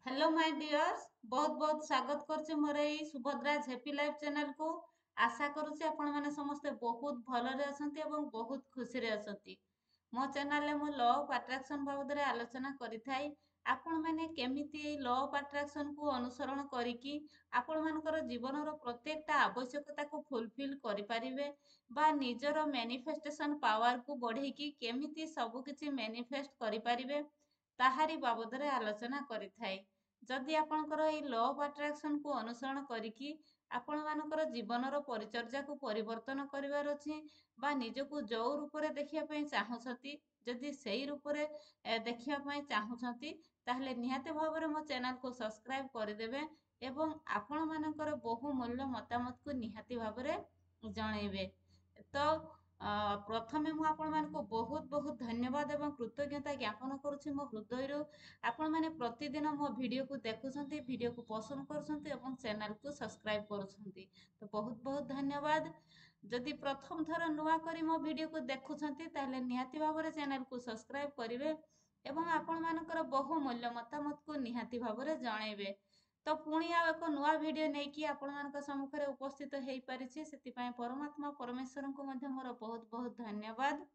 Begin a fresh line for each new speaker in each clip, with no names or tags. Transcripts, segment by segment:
Hello my dears, बहुत बहुत स्वागत करछि मोर एई सुभद्रा हैप्पी लाइफ चैनल को। आशा करूछि आपण माने समस्त बहुत भलरे असंती एवं बहुत खुशी रे असंती। मो चैनल रे मो लॉ ऑफ अट्रैक्शन बाबदरे आलोचना करिथाई। आपण माने केमिति एई लॉ ऑफ अट्रैक्शन को अनुसरण करिकि आपण मानकर जीवनर प्रत्येकटा आवश्यकता को फुलफिल करि परिबे बा निजर मैनिफेस्टेशन पावर को बढ़ेकी केमिति सब किछि मैनिफेस्ट करि परिबे ताहारी बाबदरे आलोचना करिथाई। जदि आपणकर एई लॉ ऑफ अट्रैक्शन को अनुसरण करिकि आपण मानकर जीवनर परिचर्या को परिवर्तन करिवार अछि बा निजको जो रूपरे देखिया पई चाहुछंती, जदि सेई रूपरे देखिया पई चाहुछंती ताहले निहाते भाबरे मो चैनल को सब्सक्राइब करदेबे एवं आपण मानकर बहु मूल्य मतामत को निहाती भाबरे जणैबे। तो प्रथमे मु आपण मानको बहुत बहुत धन्यवाद एवं कृतज्ञता ज्ञापन करूछि मो हृदयरु। आपण माने प्रतिदिन मो वीडियो को देखुछंती, वीडियो को पसंद करूछंती एवं चैनल को सब्सक्राइब करूछंती, तो बहुत बहुत धन्यवाद। जदि प्रथम थर नुआ करी मो वीडियो को देखुछंती ताहले निहाती भाबरे चैनल को सब्सक्राइब करिवे एवं आपण मानकर बहु मूल्य मतामत को निहाती भाबरे जणैबे। तो पुणी आ एक नुआ वीडियो नेकी आपण मानक सम्मुखरे उपस्थित हेई परिछि, सेति पय परमात्मा परमेश्वर को मध्ये मोर बहुत बहुत धन्यवाद।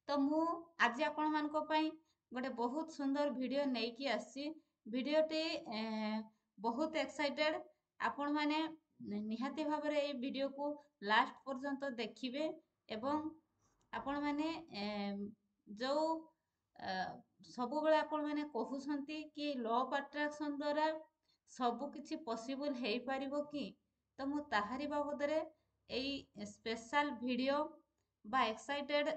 तो मु आज आपण मानक पय गोटे बहुत सुंदर वीडियो नेकी आसी। वीडियोटी बहुत एक्साइटेड। आपण माने निहाती भाबरे ए वीडियो को लास्ट पर्यंत देखिबे एवं आपण माने जो सब बेले आपण माने कहउछंती कि लॉ ऑफ अट्रैक्शन द्वारा सब किछि पॉसिबल हेई परिबो कि, तो मु ताहारी बाबदरे एई स्पेशल वीडियो बा एक्साइटेड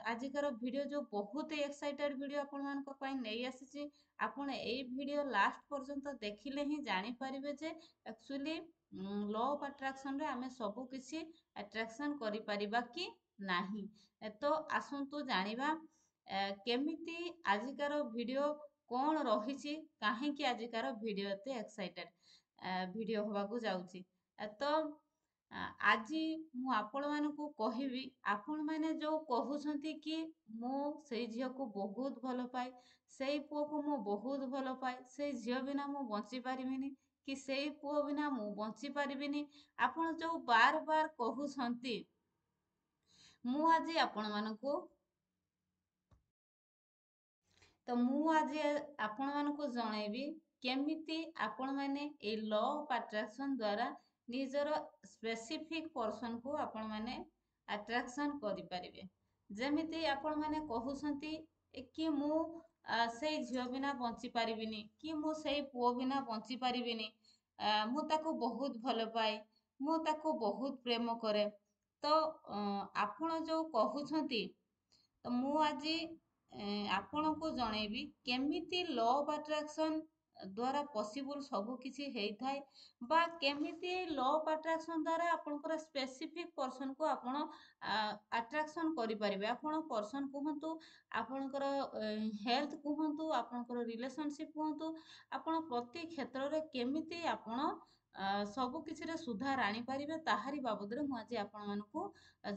आजिकर वीडियो जो बहुत एक्साइटेड वीडियो आपण मानक पई नै आसीची। आपण एई वीडियो लास्ट पर्यंत देखिले ही जानि परिबे जे एक्चुअली लॉ ऑफ अट्रैक्शन रे हमें सब किछि अट्रैक्शन करि परिबा कि नाही। तो आसंतु जानिबा केमिति आजिकार वीडियो कौन रही, कहीं आजिकार वीडियो एते एक्साइटेड वीडियो होगा को जाउची। तो आज मु आपण मानकु कहिबी, आपण माने जो कहउछंती कि मो सेई झियो को बहुत भलो पाए, सेई पुओ को मो बहुत भलो पाए, सेई झियो बिना मु बंची पारिबिनी कि सेई पुओ बिना मु बंची पारिबिनी, आपण जो बार बार कहउछंती, मु आज आपण मानकु तो मु आज आपण मानकु जणैबी केमिति आपण माने ए लॉ ऑफ अट्रैक्शन द्वारा निजर स्पेसिफिक पर्सन को आपण माने अट्रैक्शन करि परिबे। जेमिति आपण माने कहउछंती कि मु सेई झियो बिना बंची पारिबिनी कि मु सेई पुओ बिना बंची पारिबिनी, मु ताको बहुत भलो पाए, मु ताको बहुत प्रेम करे। तो आपण जो कहउछंती, तो मु आज आपण को जणैबी केमिति लॉ ऑफ अट्रैक्शन द्वारा पॉसिबल सब किछि हेई थाए बा केमिति लॉ ऑफ अट्रैक्शन द्वारा आपनकर स्पेसिफिक पर्सन को आपण अट्रैक्शन करि परिबे। आपण पर्सन कहंतु, आपनकर हेल्थ कहंतु, आपनकर रिलेशनशिप कहंतु, आपण प्रति क्षेत्र रे केमिति आपण सब किछि रे सुधार आनी परिबे ताहारी बाबदरे मु आज आपण मानकु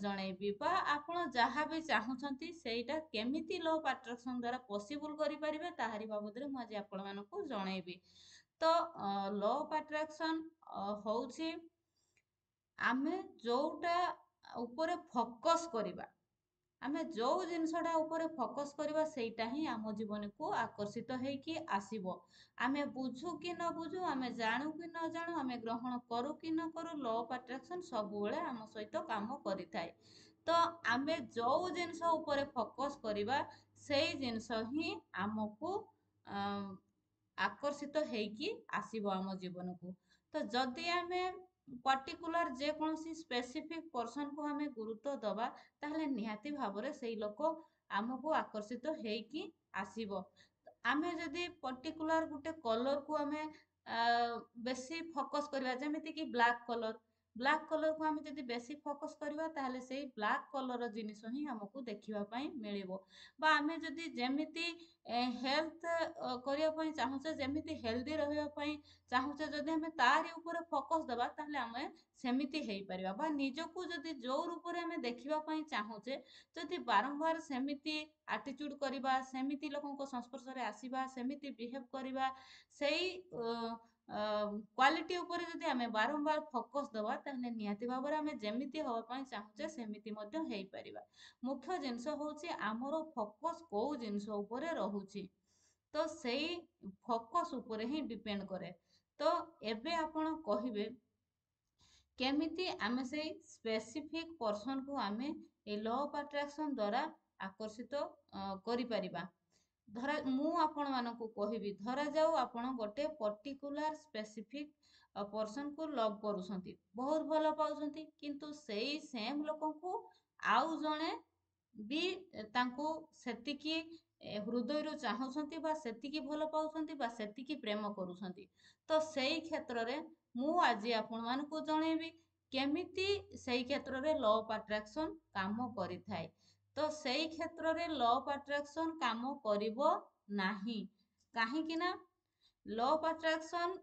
जणैबी बा आपण जहाँ भी चाहुछंती सेटा केमिति लॉ ऑफ अट्रैक्शन द्वारा पॉसिबल करि परिबे ताहारी बाबदरे मु आज आपण मानकु जणैबी। तो लॉ ऑफ अट्रैक्शन होउछि आमे जोटा ऊपर फोकस करिबा, आमे जो जिनसटा ऊपर फोकस करिबा सेटा ही आम जीवन को आकर्षित हेकी आसीबो। आमे बुझू कि न बुझू, आमे जानू कि न जानू, आमे ग्रहण करू कि न करू, लॉ ऑफ अट्रैक्शन सब बेले आम सहित काम करिथाए। तो आमे जो जिनस ऊपर फोकस करिबा सेई जिनस ही आमको आकर्षित हेकी आसीबो आम जीवन को। तो जदि आमे पर्टिकुलर जे कोनसी स्पेसिफिक पर्सन को आमे गुरुत्व दबा ताहले निहाती भाबरे सेई लोक आमको आकर्षित हेकी आसीबो। आमे जदि पर्टिकुलर गुटे कलर को आमे बेसी फोकस करबा, जेमिति कि ब्लैक कलर, ବ୍ଲାକ୍ କଲରକୁ ଆମେ ଯଦି ବେଶୀ ଫୋକସ୍ କରିବା ତାହେଲେ ସେଇ ବ୍ଲାକ୍ କଲର ଜିନିଷ ହିଁ ଆମକୁ ଦେଖିବା ପାଇଁ ମିଳିବ। ବା ଆମେ ଯଦି ଯେମିତି ହେଲ୍ଥ କରିବା ପାଇଁ ଚାହୁଁଛେ, ଯେମିତି ହେଲ୍ଦି ରହିବା ପାଇଁ ଚାହୁଁଛେ, ଯଦି ଆମେ ତାରି ଉପରେ ଫୋକସ୍ ଦେବା ତାହେଲେ ଆମେ ସେମିତି ହେଇପାରିବା। ବା ନିଜକୁ ଯଦି ଯୋଉ ରୂପରେ ଆମେ ଦେଖିବା ପାଇଁ ଚାହୁଁଛେ, ଯଦି ବାରମ୍ବାର ସେମିତି ଆଟିଚ୍ୟୁଡ୍ କରିବା, ସେମିତି ଲୋକଙ୍କ ସଂସ୍ପର୍ଶରେ ଆସିବା, ସେମିତି ବିହେଭ୍ କରିବା, ସେଇ କ୍ୱାଲିଟି ଉପରେ ଯଦି ଆମେ ବାରମ୍ବାର ଫୋକସ୍ ଦେବା ତାହେଲେ ନିହାତି ଭାବରେ ଆମେ ଯେମିତି ହେବା ପାଇଁ ଚାହୁଁଛେ ସେମିତି ମଧ୍ୟ ହେଇପାରିବା। ମୁଖ୍ୟ ଜିନିଷ ହେଉଛି ଆମର ଫୋକସ୍ କୋଉ ଜିନିଷ ଉପରେ ରହୁଛି, ତ ସେଇ ଫୋକସ୍ ଉପରେ ହିଁ ଡିପେଣ୍ଡ କରେ। ତ ଏବେ ଆପଣ କହିବେ କେମିତି ଆମେ ସେଇ ସ୍ପେସିଫିକ୍ ପର୍ସନକୁ ଆମେ ଏଇ ଲ ଅଫ୍ ଆଟ୍ରାକ୍ସନ୍ ଦ୍ୱାରା ଆକର୍ଷିତ କରିପାରିବା। ମୁଁ ଆପଣମାନଙ୍କୁ କହିବି, ଧରାଯାଉ ଆପଣ ଗୋଟେ ପର୍ଟିକୁଲାର ସ୍ପେସିଫିକ୍ ପର୍ସନକୁ ଲଭ୍ କରୁଛନ୍ତି, ବହୁତ ଭଲ ପାଉଛନ୍ତି, କିନ୍ତୁ ସେଇ ସେମ୍ ଲୋକଙ୍କୁ ଆଉ ଜଣେ ବି ତାଙ୍କୁ ସେତିକି ହୃଦୟରୁ ଚାହୁଁଛନ୍ତି, ବା ସେତିକି ଭଲ ପାଉଛନ୍ତି, ବା ସେତିକି ପ୍ରେମ କରୁଛନ୍ତି। ତ ସେଇ କ୍ଷେତ୍ରରେ ମୁଁ ଆଜି ଆପଣମାନଙ୍କୁ ଜଣେଇବି କେମିତି ସେଇ କ୍ଷେତ୍ରରେ ଲ ଅଫ୍ ଆଟ୍ରାକ୍ସନ୍ କାମ କରିଥାଏ। ତ ସେଇ କ୍ଷେତ୍ରରେ ଲ ଅଫ୍ ଆଟ୍ରାକ୍ସନ୍ କାମ କରିବ ନାହିଁ। କାହିଁକି ନା ଲ ଅଫ୍ ଆଟ୍ରାକ୍ସନ୍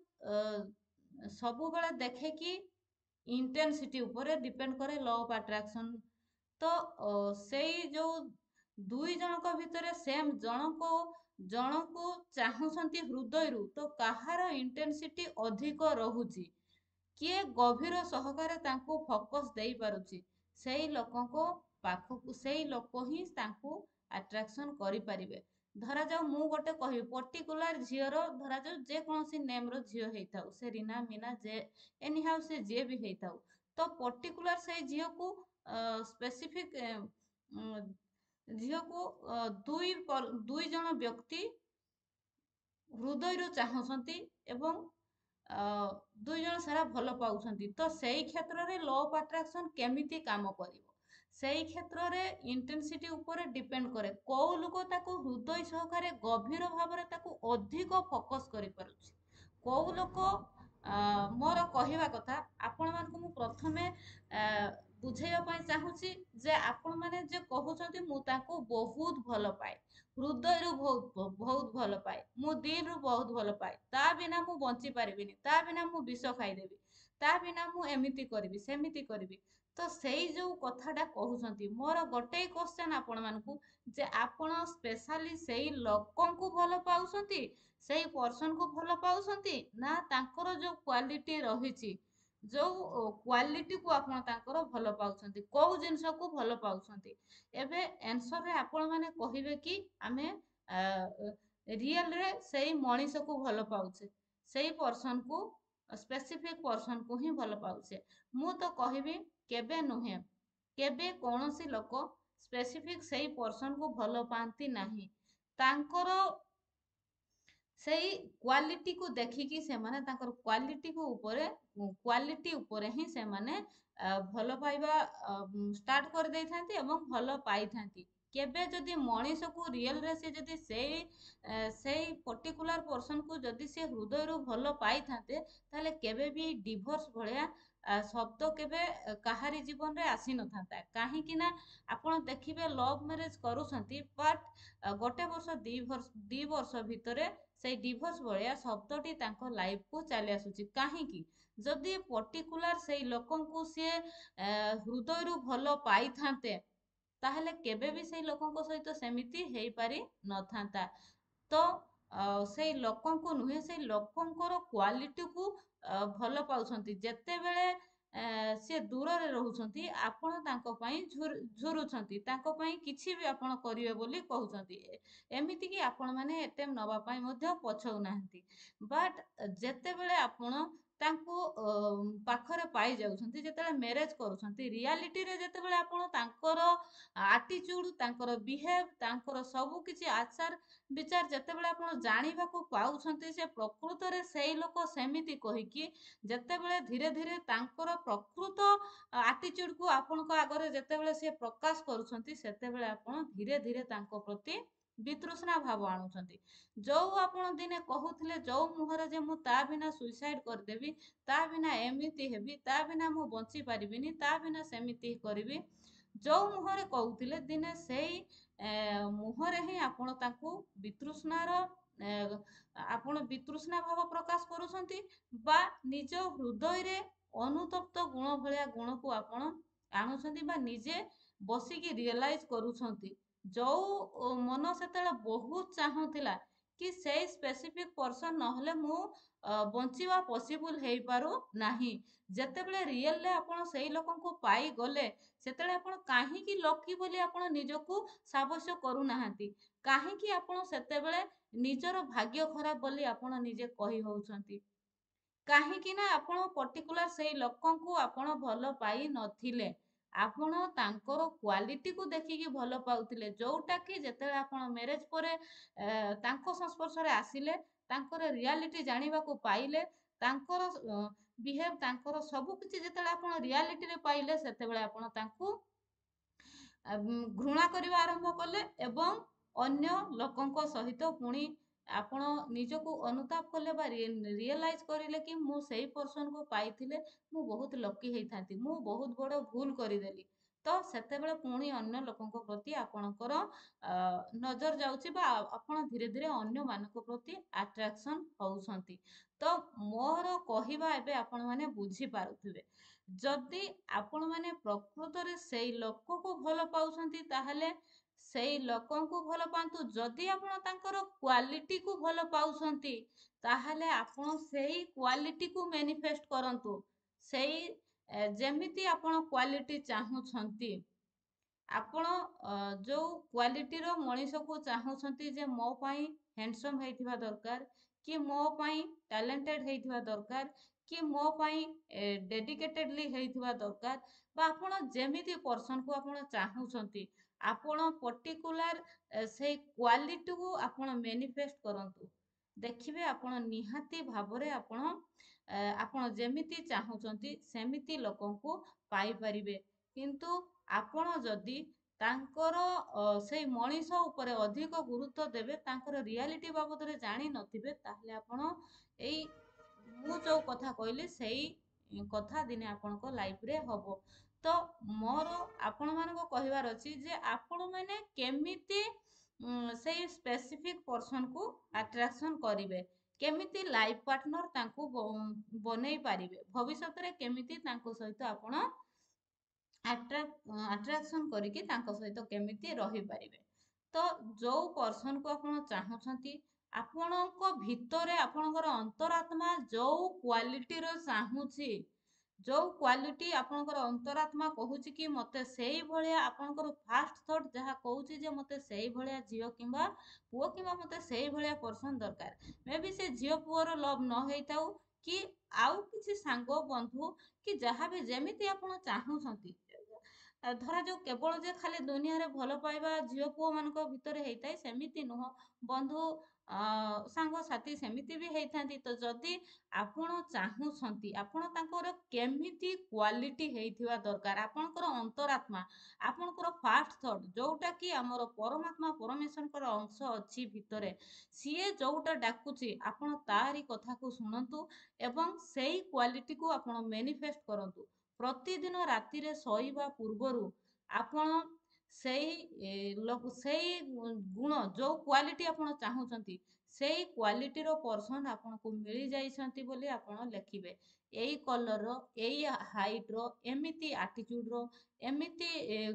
ସବୁବେଳେ ଦେଖେ କି ଇଣ୍ଟେନ୍ସିଟି ଉପରେ ଡିପେଣ୍ଡ କରେ ଲ ଅଫ୍ ଆଟ୍ରାକ୍ସନ୍। ତ ସେଇ ଯୋଉ ଦୁଇ ଜଣଙ୍କ ଭିତରେ ସେମ୍ ଜଣକୁ ଚାହୁଁଛନ୍ତି ହୃଦୟରୁ, ତ କାହାର ଇଣ୍ଟେନ୍ସିଟି ଅଧିକ ରହୁଛି, କିଏ ଗଭୀର ସହକାରେ ତାଙ୍କୁ ଫୋକସ୍ ଦେଇପାରୁଛି, ସେଇ ଲୋକଙ୍କ ପାଖକୁ ସେଇ ଲୋକ ହିଁ ତାଙ୍କୁ ଆଟ୍ରାକ୍ସନ୍ କରିପାରିବେ। ଧରାଯାଉ ମୁଁ ଗୋଟେ କହିବି ପର୍ଟିକୁଲାର ଝିଅର, ଧରାଯାଉ ଯେକୌଣସି ନେମ୍ର ଝିଅ ହେଇଥାଉ, ସେ ରିନା ମିନା ଯେ ଏନିହାଉ ସେ ଯିଏ ବି ହେଇଥାଉ, ତ ପର୍ଟିକୁଲାର ସେଇ ଝିଅକୁ ସ୍ପେସିଫିକ୍ ଝିଅକୁ ଦୁଇ ଜଣ ବ୍ୟକ୍ତି ହୃଦୟରୁ ଚାହୁଁଛନ୍ତି ଏବଂ ଦୁଇ ଜଣ ସାରା ଭଲ ପାଉଛନ୍ତି। ତ ସେଇ କ୍ଷେତ୍ରରେ ଲ ଅଫ୍ ଆଟ୍ରାକ୍ସନ୍ କେମିତି କାମ କରିବ, ସେଇ କ୍ଷେତ୍ରରେ ଇଣ୍ଟେନ୍ସିଟି ଉପରେ ଡିପେଣ୍ଡ କରେ କୋଉ ଲୋକ ତାକୁ ହୃଦୟ ସହକାରେ ଗଭୀର ଭାବରେ ତାକୁ ଅଧିକ ଫୋକସ୍ କରିପାରୁଛି। କୋଉ ଲୋକ ମୋର କହିବା କଥା ଆପଣମାନଙ୍କୁ ମୁଁ ପ୍ରଥମେ ବୁଝେଇବା ପାଇଁ ଚାହୁଁଛି ଯେ ଆପଣମାନେ ଯେ କହୁଛନ୍ତି ମୁଁ ତାଙ୍କୁ ବହୁତ ଭଲ ପାଏ, ହୃଦୟରୁ ବହୁତ ଭଲ ପାଏ, ମୁଁ ଦିଲରୁ ବହୁତ ଭଲ ପାଏ, ତା ବିନା ମୁଁ ବଞ୍ଚି ପାରିବିନି, ତା ବିନା ମୁଁ ବିଷ ଖାଇଦେବି, ତା ବିନା ମୁଁ ଏମିତି କରିବି ସେମିତି କରିବି। ତ ସେଇ ଯୋଉ କଥାଟା କହୁଛନ୍ତି, ମୋର ଗୋଟେ କ୍ୱେଶ୍ଚନ ଆପଣମାନଙ୍କୁ ଯେ ଆପଣ ସ୍ପେଶାଲି ସେଇ ଲୋକଙ୍କୁ ଭଲ ପାଉଛନ୍ତି, ସେଇ ପର୍ସନକୁ ଭଲ ପାଉଛନ୍ତି, ନା ତାଙ୍କର ଯୋଉ କ୍ୱାଲିଟି ରହିଛି, ଯୋଉ କ୍ୱାଲିଟିକୁ ଆପଣ ତାଙ୍କର ଭଲ ପାଉଛନ୍ତି, କୋଉ ଜିନିଷକୁ ଭଲ ପାଉଛନ୍ତି? ଏବେ ଆନ୍ସରରେ ଆପଣ ମାନେ କହିବେ କି ଆମେ ରିଏଲରେ ସେଇ ମଣିଷକୁ ଭଲ ପାଉଛେ, ସେଇ ପର୍ସନକୁ ସ୍ପେସିଫିକ୍ ପର୍ସନକୁ ହିଁ ଭଲ ପାଉଛେ। ମୁଁ ତ କହିବି କେବେ ନୁହେଁ, କେବେ କୌଣସି ଲୋକ ସ୍ପେସିଫିକ୍ ସେଇ ପର୍ସନକୁ ଭଲ ପାଆନ୍ତି ନାହିଁ। ତାଙ୍କର ସେଇ କ୍ୱାଲିଟିକୁ ଦେଖିକି ସେମାନେ ତାଙ୍କର କ୍ୱାଲିଟି ଉପରେ ହିଁ ସେମାନେ ଭଲ ପାଇବା ଷ୍ଟାର୍ଟ କରିଦେଇଥାନ୍ତି ଏବଂ ଭଲ ପାଇଥାନ୍ତି। କେବେ ଯଦି ମଣିଷକୁ ରିଏଲରେ ସେ ଯଦି ସେଇ ପର୍ଟିକୁଲାର ପର୍ସନକୁ ଯଦି ସେ ହୃଦୟରୁ ଭଲ ପାଇଥାନ୍ତେ, ତାହେଲେ କେବେ ବି ଡିଭୋର୍ସ ଭଳିଆ ଶବ୍ଦ କେବେ କାହାରି ଜୀବନରେ ଆସିନଥାନ୍ତା। କାହିଁକି ନା ଆପଣ ଦେଖିବେ ଲଭ୍ ମ୍ୟାରେଜ କରୁଛନ୍ତି, ବଟ୍ ଗୋଟେ ବର୍ଷ 2 ବର୍ଷ ଭିତରେ ସେଇ ଡିଭୋର୍ସ ଭଳିଆ ଶବ୍ଦଟି ତାଙ୍କ ଲାଇଫକୁ ଚାଲି ଆସୁଛି। କାହିଁକି? ଯଦି ପର୍ଟିକୁଲାର ସେଇ ଲୋକଙ୍କୁ ସିଏ ହୃଦୟରୁ ଭଲ ପାଇଥାନ୍ତେ, ତାହେଲେ କେବେ ବି ସେଇ ଲୋକଙ୍କ ସହିତ ସେମିତି ହେଇପାରି ନଥାନ୍ତା। ତ ସେଇ ଲୋକଙ୍କୁ ନୁହେଁ, ସେଇ ଲୋକଙ୍କର କ୍ୱାଲିଟିକୁ ଭଲ ପାଉଛନ୍ତି। ଯେତେବେଳେ ସେ ଦୂରରେ ରହୁଛନ୍ତି, ଆପଣ ତାଙ୍କ ପାଇଁ ଝୁରୁଛନ୍ତି, ତାଙ୍କ ପାଇଁ କିଛି ବି ଆପଣ କରିବେ ବୋଲି କହୁଛନ୍ତି, ଏମିତିକି ଆପଣ ମାନେ ଆଟେମ୍ପ୍ଟ ନେବା ପାଇଁ ମଧ୍ୟ ପଛଉନାହାନ୍ତି। ବଟ୍ ଯେତେବେଳେ ଆପଣ ତାଙ୍କୁ ପାଖରେ ପାଇଯାଉଛନ୍ତି, ଯେତେବେଳେ ମ୍ୟାରେଜ କରୁଛନ୍ତି, ରିଆଲିଟିରେ ଯେତେବେଳେ ଆପଣ ତାଙ୍କର ଆଟିଚ୍ୟୁଡ, ତାଙ୍କର ବିହେଭ୍, ତାଙ୍କର ସବୁ କିଛି ଆଚାର ବିଚାର ଯେତେବେଳେ ଆପଣ ଜାଣିବାକୁ ପାଉଛନ୍ତି, ସେ ପ୍ରକୃତରେ ସେଇ ଲୋକ ସେମିତି କହିକି ଯେତେବେଳେ ଧୀରେ ଧୀରେ ତାଙ୍କର ପ୍ରକୃତ ଆଟିଚ୍ୟୁଡକୁ ଆପଣଙ୍କ ଆଗରେ ଯେତେବେଳେ ସେ ପ୍ରକାଶ କରୁଛନ୍ତି, ସେତେବେଳେ ଆପଣ ଧୀରେ ଧୀରେ ତାଙ୍କ ପ୍ରତି ବିତୃଷ୍ଣା ଭାବ ଆଣୁଛନ୍ତି। ଯୋଉ ଆପଣ ଦିନେ କହୁଥିଲେ ଯୋଉ ମୁହଁରେ ଯେ ମୁଁ ତା ବିନା ସୁଇସାଇଡ୍ କରିଦେବି, ତା ବିନା ଏମିତି ହେବି, ତା ବିନା ମୁଁ ବଞ୍ଚି ପାରିବିନି, ତା ବିନା ସେମିତି କରିବି, ଯୋଉ ମୁହଁରେ କହୁଥିଲେ ଦିନେ ସେଇ ମୁହଁରେ ହିଁ ଆପଣ ତାଙ୍କୁ ବିତୃଷ୍ଣାର ଆପଣ ବିତୃଷ୍ଣା ଭାବ ପ୍ରକାଶ କରୁଛନ୍ତି, ବା ନିଜ ହୃଦୟରେ ଅନୁତପ୍ତ ଗୁଣ ଭଳିଆ ଗୁଣକୁ ଆପଣ ଆଣୁଛନ୍ତି, ବା ନିଜେ ବସିକି ରିଏଲାଇଜ କରୁଛନ୍ତି। ଯୋଉ ମନ ସେତେବେଳେ ବହୁତ ଚାହୁଁଥିଲା କି ସେଇ ସ୍ପେସିଫିକ ପର୍ସନ ନହେଲେ ମୁଁ ବଞ୍ଚିବା ପସିବୁଲ ହେଇପାରୁ ନାହିଁ, ଯେତେବେଳେ ରିଏଲରେ ଆପଣ ସେଇ ଲୋକଙ୍କୁ ପାଇଗଲେ, ସେତେବେଳେ ଆପଣ କାହିଁକି ଲକି ବୋଲି ଆପଣ ନିଜକୁ ସାବ୍ୟସ୍ତ କରୁନାହାନ୍ତି? କାହିଁକି ଆପଣ ସେତେବେଳେ ନିଜର ଭାଗ୍ୟ ଖରାପ ବୋଲି ଆପଣ ନିଜେ କହି ହଉଛନ୍ତି? କାହିଁକି ନା ଆପଣ ପର୍ଟିକୁଲାର ସେଇ ଲୋକଙ୍କୁ ଆପଣ ଭଲ ପାଇ ନଥିଲେ, ଆପଣ ତାଙ୍କର କ୍ୱାଲିଟିକୁ ଦେଖିକି ଭଲ ପାଉଥିଲେ, ଯୋଉଟା କି ଯେତେବେଳେ ଆପଣ ମ୍ୟାରେଜ ପରେ ତାଙ୍କ ସଂସ୍ପର୍ଶରେ ଆସିଲେ, ତାଙ୍କର ରିଆଲିଟି ଜାଣିବାକୁ ପାଇଲେ, ତାଙ୍କର ବିହେଭ, ତାଙ୍କର ସବୁ କିଛି ଯେତେବେଳେ ଆପଣ ରିଆଲିଟିରେ ପାଇଲେ, ସେତେବେଳେ ଆପଣ ତାଙ୍କୁ ଘୃଣା କରିବା ଆରମ୍ଭ କଲେ, ଏବଂ ଅନ୍ୟ ଲୋକଙ୍କ ସହିତ ପୁଣି ଆପଣ ନିଜକୁ ଅନୁତାପ କଲେ ବା ରିଏଲାଇଜ କରିଲେ କି ମୁଁ ସେଇ ପର୍ସନକୁ ପାଇଥିଲେ ମୁଁ ବହୁତ ଲକି ହେଇଥାନ୍ତି, ମୁଁ ବହୁତ ବଡ଼ ଭୁଲ କରିଦେଲି। ତ ସେତେବେଳେ ପୁଣି ଅନ୍ୟ ଲୋକଙ୍କ ପ୍ରତି ଆପଣଙ୍କର ନଜର ଯାଉଛି, ବା ଆପଣ ଧୀରେ ଧୀରେ ଅନ୍ୟମାନଙ୍କ ପ୍ରତି ଆଟ୍ରାକ୍ସନ ହଉଛନ୍ତି। ତ ମୋର କହିବା ଏବେ ଆପଣମାନେ ବୁଝିପାରୁଥିବେ, ଯଦି ଆପଣମାନେ ପ୍ରକୃତରେ ସେଇ ଲୋକକୁ ଭଲ ପାଉଛନ୍ତି, ତାହେଲେ ସେଇ ଲୋକଙ୍କୁ ଭଲ ପାଆନ୍ତୁ। ଯଦି ଆପଣ ତାଙ୍କର କ୍ୱାଲିଟିକୁ ଭଲ ପାଉଛନ୍ତି, ତାହେଲେ ଆପଣ ସେଇ କ୍ୱାଲିଟିକୁ ମ୍ୟାନିଫେଷ୍ଟ କରନ୍ତୁ। ସେଇ ଯେମିତି ଆପଣ କ୍ୱାଲିଟି ଚାହୁଁଛନ୍ତି, ଆପଣ ଯୋଉ କ୍ୱାଲିଟିର ମଣିଷକୁ ଚାହୁଁଛନ୍ତି, ଯେ ମୋ ପାଇଁ ହ୍ୟାଣ୍ଡସମ୍ ହେଇଥିବା ଦରକାର, କି ମୋ ପାଇଁ ଟ୍ୟାଲେଣ୍ଟେଡ ହେଇଥିବା ଦରକାର, କି ମୋ ପାଇଁ ଡେଡିକେଟେଡଲି ହେଇଥିବା ଦରକାର, ବା ଆପଣ ଯେମିତି ପର୍ସନକୁ ଆପଣ ଚାହୁଁଛନ୍ତି, ଆପଣ ପର୍ଟିକୁଲାର ସେଇ କ୍ୱାଲିଟିକୁ ଆପଣ ମ୍ୟାନିଫେଷ୍ଟ କରନ୍ତୁ। ଦେଖିବେ ଆପଣ ନିହାତି ଭାବରେ ଆପଣ ଯେମିତି ଚାହୁଁଛନ୍ତି ସେମିତି ଲୋକଙ୍କୁ ପାଇପାରିବେ। କିନ୍ତୁ ଆପଣ ଯଦି ତାଙ୍କର ସେଇ ମଣିଷ ଉପରେ ଅଧିକ ଗୁରୁତ୍ୱ ଦେବେ, ତାଙ୍କର ରିଆଲିଟି ବାବଦରେ ଜାଣିନଥିବେ, ତାହେଲେ ଆପଣ ଏଇ ମୁଁ ଯୋଉ କଥା କହିଲି ସେଇ କଥା ଦିନେ ଆପଣଙ୍କ ଲାଇଫରେ ହବ। ତ ମୋର ଆପଣମାନଙ୍କୁ କହିବାର ଅଛି ଯେ ଆପଣମାନେ କେମିତି ସେଇ ସ୍ପେସିଫିକ ପର୍ସନକୁ ଆଟ୍ରାକ୍ସନ କରିବେ, କେମିତି ଲାଇଫ ପାର୍ଟନର ତାଙ୍କୁ ବନେଇ ପାରିବେ, ଭବିଷ୍ୟତରେ କେମିତି ତାଙ୍କ ସହିତ ଆପଣ ଆଟ୍ରାକ୍ସନ କରିକି ତାଙ୍କ ସହିତ କେମିତି ରହିପାରିବେ। ତ ଯୋଉ ପର୍ସନକୁ ଆପଣ ଚାହୁଁଛନ୍ତି, ଆପଣଙ୍କ ଭିତରେ ଆପଣଙ୍କର ଅନ୍ତରାତ୍ମା ଯୋଉ କ୍ୱାଲିଟିର ଚାହୁଁଛି, ଯୋଉ କ୍ୱାଲିଟି ଆପଣଙ୍କର ଅନ୍ତରାତ୍ମା କହୁଛି କି ମତେ ସେଇ ଭଳିଆ, ଆପଣଙ୍କର ଫାଷ୍ଟ ଥଟ୍ ଯାହା କହୁଛି ଯେ ମତେ ସେଇ ଭଳିଆ ଝିଅ କିମ୍ବା ପୁଅ, କିମ୍ବା ମତେ ସେଇ ଭଳିଆ ପର୍ସନ ଦରକାର, ମେ ବି ସେ ଝିଅ ପୁଅର ଲଭ୍ ନ ହେଇଥାଉ, କି ଆଉ କିଛି ସାଙ୍ଗ ବନ୍ଧୁ କି ଯାହା ବି ଯେମିତି ଆପଣ ଚାହୁଁଛନ୍ତି, ଧରାଯାଉ କେବଳ ଯେ ଖାଲି ଦୁନିଆରେ ଭଲ ପାଇବା ଝିଅ ପୁଅ ମାନଙ୍କ ଭିତରେ ହେଇଥାଏ ସେମିତି ନୁହଁ, ବନ୍ଧୁ ସାଙ୍ଗସାଥି ସେମିତି ବି ହେଇଥାନ୍ତି। ତ ଯଦି ଆପଣ ଚାହୁଁଛନ୍ତି, ଆପଣ ତାଙ୍କର କେମିତି କ୍ୱାଲିଟି ହେଇଥିବା ଦରକାର, ଆପଣଙ୍କର ଅନ୍ତରାତ୍ମା, ଆପଣଙ୍କର ଫାଷ୍ଟ ଥଟ୍ ଯୋଉଟା କି ଆମର ପରମାତ୍ମା ପରମେଶ୍ୱରଙ୍କର ଅଂଶ ଅଛି ଭିତରେ, ସିଏ ଯୋଉଟା ଡାକୁଛି ଆପଣ ତାରି କଥାକୁ ଶୁଣନ୍ତୁ, ଏବଂ ସେଇ କ୍ୱାଲିଟିକୁ ଆପଣ ମ୍ୟାନିଫେଷ୍ଟ କରନ୍ତୁ। ପ୍ରତିଦିନ ରାତିରେ ଶୋଇବା ପୂର୍ବରୁ ଆପଣ ସେଇ ଗୁଣ, ଯୋଉ କ୍ୱାଲିଟି ଆପଣ ଚାହୁଁଛନ୍ତି, ସେଇ କ୍ୱାଲିଟିର ପର୍ସନ ଆପଣଙ୍କୁ ମିଳିଯାଇଛନ୍ତି ବୋଲି ଆପଣ ଲେଖିବେ। ଏଇ କଲରର, ଏଇ ହାଇଟର, ଏମିତି ଆଟିଚ୍ୟୁଡର, ଏମିତି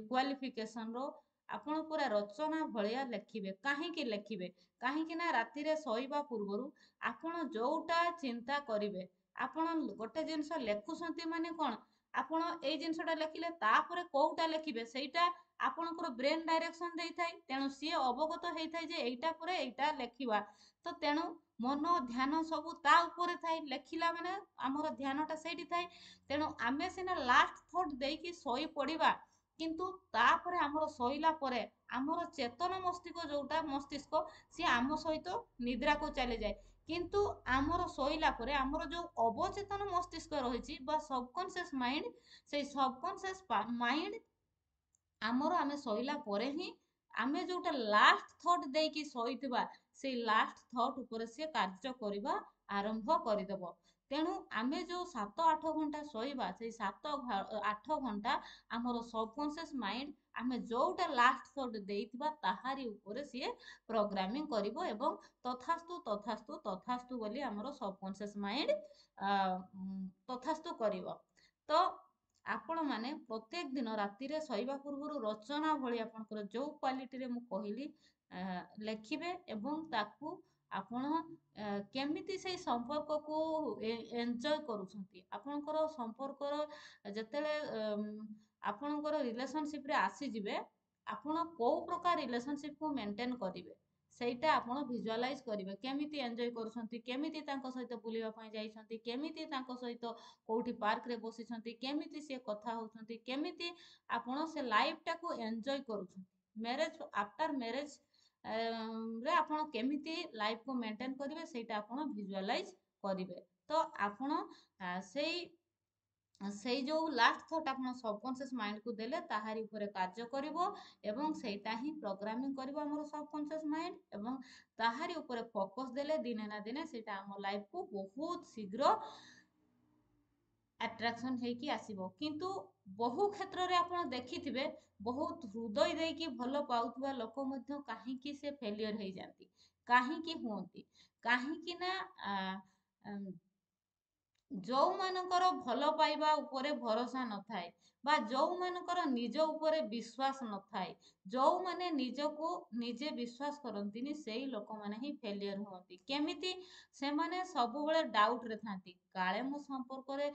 କ୍ୱାଲିଫିକେସନର, ଆପଣ ପୁରା ରଚନା ଭଳିଆ ଲେଖିବେ। କାହିଁକି ଲେଖିବେ? କାହିଁକି ନା ରାତିରେ ଶୋଇବା ପୂର୍ବରୁ ଆପଣ ଯୋଉଟା ଚିନ୍ତା କରିବେ, ଆପଣ ଗୋଟେ ଜିନିଷ ଲେଖୁଛନ୍ତି ମାନେ କଣ, ଆପଣ ଏଇ ଜିନିଷଟା ଲେଖିଲେ ତାପରେ କୋଉଟା ଲେଖିବେ ସେଇଟା ଆପଣଙ୍କର ବ୍ରେନ ଡାଇରେକ୍ସନ ଦେଇଥାଏ, ତେଣୁ ସିଏ ଅବଗତ ହେଇଥାଏ ଯେ ଏଇଟା ପରେ ଏଇଟା ଲେଖିବା। ତ ତେଣୁ ମନ ଧ୍ୟାନ ସବୁ ତା ଉପରେ ଥାଏ, ଲେଖିଲା ମାନେ ଆମର ଧ୍ୟାନଟା ସେଇଠି ଥାଏ। ତେଣୁ ଆମେ ସିନା ଲାଷ୍ଟ ଥଟ୍ ଦେଇକି ଶୋଇ ପଡ଼ିବା, କିନ୍ତୁ ତାପରେ ଆମର ଶୋଇଲା ପରେ ଆମର ଚେତନ ମସ୍ତିଷ୍କ ସିଏ ଆମ ସହିତ ନିଦ୍ରାକୁ ଚାଲିଯାଏ। କିନ୍ତୁ ଆମର ଶୋଇଲା ପରେ ଆମର ଯୋଉ ଅବଚେତନ ମସ୍ତିଷ୍କ ରହିଛି ବା ସବକନସିୟସ୍ ମାଇଣ୍ଡ, ସେଇ ସବକନସିୟସ୍ ମାଇଣ୍ଡ ଆମର ଆମେ ଶୋଇଲା ପରେ ହିଁ ଆମେ जोटा लास्ट थॉट देकी शोइथिबा से लास्ट थॉट ऊपर से कार्य करबा आरंभ करदेब। तेणु आमे जो 7-8 घंटा शोइबा से 7-8 घंटा आमर सबकॉन्शियस माइंड आमे जोटा लास्ट थॉट देइथिबा ताहारी ऊपर से प्रोग्रामिंग करिवो एवं तथास्तु तथास्तु तथास्तु बोली आमर सबकॉन्शियस माइंड तथास्तु करिवो। तो आपण माने प्रत्येक दिन राति रे शोइबा पूर्व रचना भली आपनकर जो क्वालिटी रे मु कहिली लेखिबे एवं ताकू आपण केमिति से संपर्क को एन्जॉय करूछंती आपनकर संपर्क जतेले आपनकर रिलेशनशिप रे आसी जिवे आपण को प्रकार रिलेशनशिप को मेंटेन करिवे ସେଇଟା ଆପଣ ଭିଜୁଆଲାଇଜ କରିବେ କେମିତି ଏନ୍ଜୟ କରୁଛନ୍ତି କେମିତି ତାଙ୍କ ସହିତ ବୁଲିବା ପାଇଁ ଯାଇଛନ୍ତି କେମିତି ତାଙ୍କ ସହିତ କୋଉଠି ପାର୍କରେ ବସିଛନ୍ତି କେମିତି ସିଏ କଥା ହଉଛନ୍ତି କେମିତି ଆପଣ ସେ ଲାଇଫଟାକୁ ଏନ୍ଜୟ କରୁଛନ୍ତି ମ୍ୟାରେଜ ଆଫ୍ଟର ମ୍ୟାରେଜ ରେ ଆପଣ କେମିତି ଲାଇଫକୁ ମେଣ୍ଟେନ କରିବେ ସେଇଟା ଆପଣ ଭିଜୁଆଲାଇଜ କରିବେ ତ ଆପଣ ସେଇ ସେଇ ଯୋଉ ଲାଷ୍ଟ ଥଟ୍ ଆପଣ ସବକନସିୟସ୍ ମାଇଣ୍ଡକୁ ଦେଲେ ତାହାରି ଉପରେ କାର୍ଯ୍ୟ କରିବ ଏବଂ ସେଇଟା ହିଁ ପ୍ରୋଗ୍ରାମିଂ କରିବ ଆମର ସବକନସିୟସ୍ ମାଇଣ୍ଡ ଏବଂ ତାହାରି ଉପରେ ଫୋକସ୍ ଦେଲେ ଦିନେ ନା ଦିନେ ସେଇଟା ଆମ ଲାଇଫକୁ ବହୁତ ଶୀଘ୍ର ଆଟ୍ରାକ୍ସନ୍ ହେଇକି ଆସିବ। କିନ୍ତୁ ବହୁ କ୍ଷେତ୍ରରେ ଆପଣ ଦେଖିଥିବେ ବହୁତ ହୃଦୟ ଦେଇକି ଭଲ ପାଉଥିବା ଲୋକ ମଧ୍ୟ କାହିଁକି ସେ ଫେଲିୟର ହେଇଯାନ୍ତି କାହିଁକି ହୁଅନ୍ତି କାହିଁକି ନା ଯୋଉମାନଙ୍କର ଭଲ ପାଇବା ଉପରେ ଭରସା ନଥାଏ ବା ଯୋଉମାନଙ୍କର ନିଜ ଉପରେ ବିଶ୍ୱାସ ନଥାଏ ଯୋଉମାନେ ନିଜକୁ ନିଜେ ବିଶ୍ୱାସ କରନ୍ତିନି ସେଇ ଲୋକମାନେ ହିଁ ଫେଲିୟର ହୁଅନ୍ତି କେମିତି ସେମାନେ ସବୁବେଳେ ଡାଉଟରେ ଥାନ୍ତି କାଳେ ମୋ ସମ୍ପର୍କରେ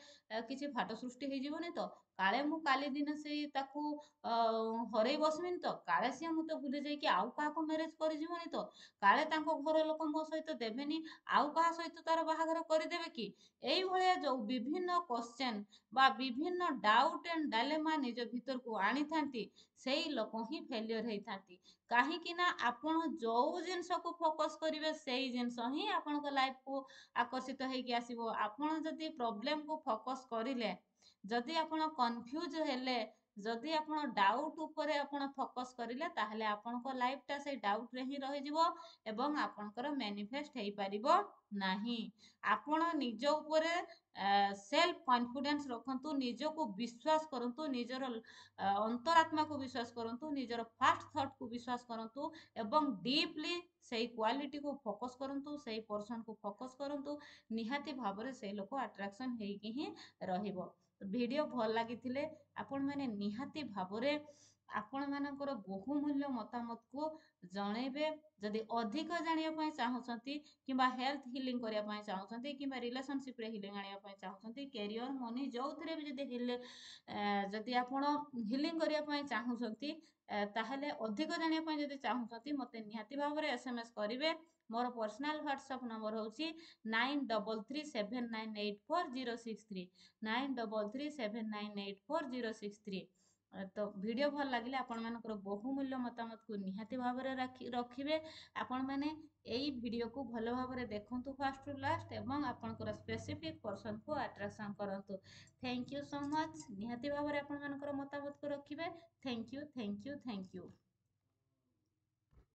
କିଛି ଫାଟ ସୃଷ୍ଟି ହେଇଯିବନି ତ କାଳେ ମୁଁ କାଲି ଦିନ ସେଇ ତାକୁ ହରେଇ ବସିବିନି ତ କାଳେ ସିଏ ମତେ ଭୁଲି ଯାଇକି ଆଉ କାହାକୁ ମ୍ୟାରେଜ କରିଯିବନି ତ କାଳେ ତାଙ୍କ ଘର ଲୋକ ମୋ ସହିତ ଦେବେନି ଆଉ କାହା ସହିତ ତାର ବାହାଘର କରିଦେବେ କି এইଭଳିଆ ଯୋଉ ବିଭିନ୍ନ କ୍ୱେଶ୍ଚନ ବା ବିଭିନ୍ନ ଡାଉଟ୍ ଆଣ୍ଡ ଡାଇଲେମା ନିଜ ଭିତରକୁ ଆଣିଥାନ୍ତି ସେଇ ଲୋକ ହିଁ ଫେଲିୟର ହେଇଥାନ୍ତି କାହିଁକି ନା ଆପଣ ଯୋଉ ଜିନିଷକୁ ଫୋକସ କରିବେ ସେଇ ଜିନିଷ ହିଁ ଆପଣଙ୍କ ଲାଇଫକୁ ଆକର୍ଷିତ ହେଇକି ଆସିବ ଆପଣ ଯଦି ପ୍ରୋବ୍ଲେମକୁ ଫୋକସ କରିଲେ ଯଦି ଆପଣ କନଫ୍ୟୁଜ ହେଲେ ଯଦି ଆପଣ ଡାଉଟ୍ ଉପରେ ଆପଣ ଫୋକସ କରିଲେ ତାହେଲେ ଆପଣଙ୍କ ଲାଇଫଟା ସେଇ ଡାଉଟରେ ହିଁ ରହିଯିବ ଏବଂ ଆପଣଙ୍କର ମ୍ୟାନିଫେଷ୍ଟ ହେଇପାରିବ ନାହିଁ ଆପଣ ନିଜ ଉପରେ ସେଲ୍ଫ କନଫିଡେନ୍ସ ରଖନ୍ତୁ ନିଜକୁ ବିଶ୍ୱାସ କରନ୍ତୁ ନିଜର ଅନ୍ତରାତ୍ମାକୁ ବିଶ୍ୱାସ କରନ୍ତୁ ନିଜର ଫାଷ୍ଟ ଥଟ୍କୁ ବିଶ୍ୱାସ କରନ୍ତୁ ଏବଂ ଡିପଲି ସେଇ କ୍ୱାଲିଟିକୁ ଫୋକସ୍ କରନ୍ତୁ ସେଇ ପର୍ସନକୁ ଫୋକସ୍ କରନ୍ତୁ ନିହାତି ଭାବରେ ସେଇ ଲୋକ ଆଟ୍ରାକ୍ସନ୍ ହେଇକି ହିଁ ରହିବ ଭିଡ଼ିଓ ଭଲ ଲାଗିଥିଲେ ଆପଣମାନେ ନିହାତି ଭାବରେ ଆପଣମାନଙ୍କର ବହୁମୂଲ୍ୟ ମତାମତକୁ ଜଣେଇବେ ଯଦି ଅଧିକ ଜାଣିବା ପାଇଁ ଚାହୁଁଛନ୍ତି କିମ୍ବା ହେଲ୍ଥ ହିଲିଂ କରିବା ପାଇଁ ଚାହୁଁଛନ୍ତି କିମ୍ବା ରିଲେସନସିପ୍ରେ ହିଲିଂ ଆଣିବା ପାଇଁ ଚାହୁଁଛନ୍ତି କ୍ୟାରିୟର ମନି ଯୋଉଥିରେ ବି ଯଦି ଆପଣ ହିଲିଂ କରିବା ପାଇଁ ଚାହୁଁଛନ୍ତି ତାହେଲେ ଅଧିକ ଜାଣିବା ପାଇଁ ଯଦି ଚାହୁଁଛନ୍ତି ମୋତେ ନିହାତି ଭାବରେ SMS କରିବେ ମୋର ପର୍ସନାଲ ହ୍ୱାଟ୍ସଆପ୍ ନମ୍ବର ହେଉଛି 9337984063 9337984063 ତ ଭିଡ଼ିଓ ଭଲ ଲାଗିଲେ ଆପଣମାନଙ୍କର ବହୁମୂଲ୍ୟ ମତାମତକୁ ନିହାତି ଭାବରେ ରଖିବେ ଆପଣମାନେ ଏଇ ଭିଡ଼ିଓକୁ ଭଲ ଭାବରେ ଦେଖନ୍ତୁ ଫାଷ୍ଟରୁ ଲାଷ୍ଟ ଏବଂ ଆପଣଙ୍କର ସ୍ପେସିଫିକ୍ ପର୍ସନକୁ ଆଟ୍ରାକ୍ସନ୍ କରନ୍ତୁ ଥ୍ୟାଙ୍କ ୟୁ ସୋ ମଚ୍ ନିହାତି ଭାବରେ ଆପଣମାନଙ୍କର ମତାମତକୁ ରଖିବେ thank you thank you thank you